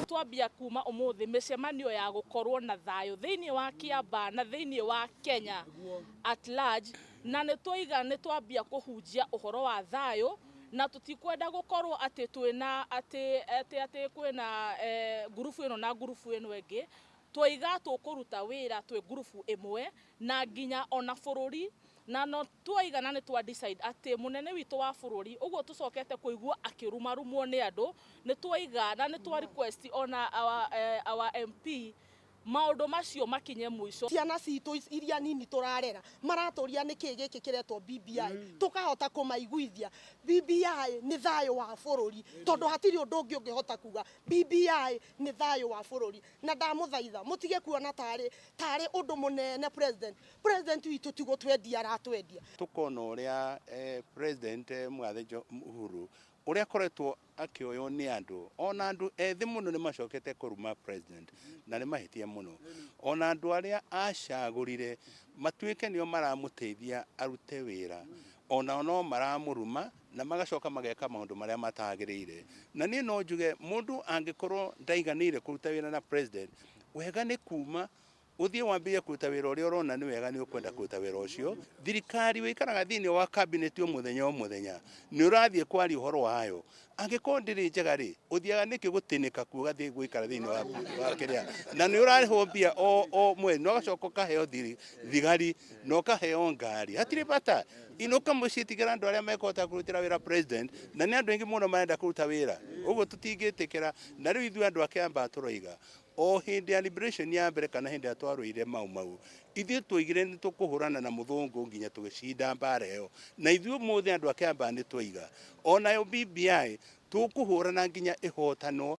Twambia kuma umuthi micemanio ya gukorwo na thayo thiini wa Kiambaa na thiini wa Kenya at large, na nitwiga nitwambia kuhunjia uhoro wa thayo na tutikwenda gukorwo ati twina ati kwina ngurubu ino na ngurubu ino ingi. Twiga tukuruta wira twi ngurubu imwe na nginya ona bururi na no twiga na nitwa decide ati munene witu wa bururi uguo tucokete kuigua akirumarumwo ni andu nitwiga na nitwa request ona our MP maundu macio makinye mwico. Ciana citu iria nini turarera maraturia niki giki kiretwo BBI tukahota kumaiguithia BBI ni thayo wa bururi tondu hatiri undu ungi ungihota kuga BBI ni thayo wa bururi na ndamuthaitha mutige kuona tari undu munene president witu tigutwendia aratwendia. Tukona uria president Mwathani Uhuru uria koretwo akioyo ni andu ona andu ethi muno ni macokete kuruma president na ni mahitie muno ona andu aria acagurire matuike nio maramuteithia arute wira ona no maramuruma na magacoka mageka maundu maria matagirire na ni no njuge mundu angikorwo ndaiganire kuruta wira na president wega ni kuma uthie wambie kuruta wira uria urona ni wega ni ukwenda kuruta wira ucio. Thirikari wikaraga thiini wa cabinet muthenya ni urathie kwari uhoro wayo angikorwo ndiri njega ri uthiaga niki gutinika kuga thii gwikara thiini wa kiria na ni urarihwo mbia o mwezi no gacoka kaheo thigari no kaheo ngari hatiri bata inuka mucitigera andu aria mekota kurutira wira president na ni andu ingi muno marenda kuruta wira uguo tutingitikira na riu ithu andu a Kiambaa turoiga o hindi ya liberation ya mbere kana hindi atwaruire mau ithuĩ twaigire ni tukuhurana na muthungu nginya tugicinda mbara ĩyo na ithuĩ muthi andu a Kiambaa ni twaiga onayo BBI tukuhurana nginya ihotanwo.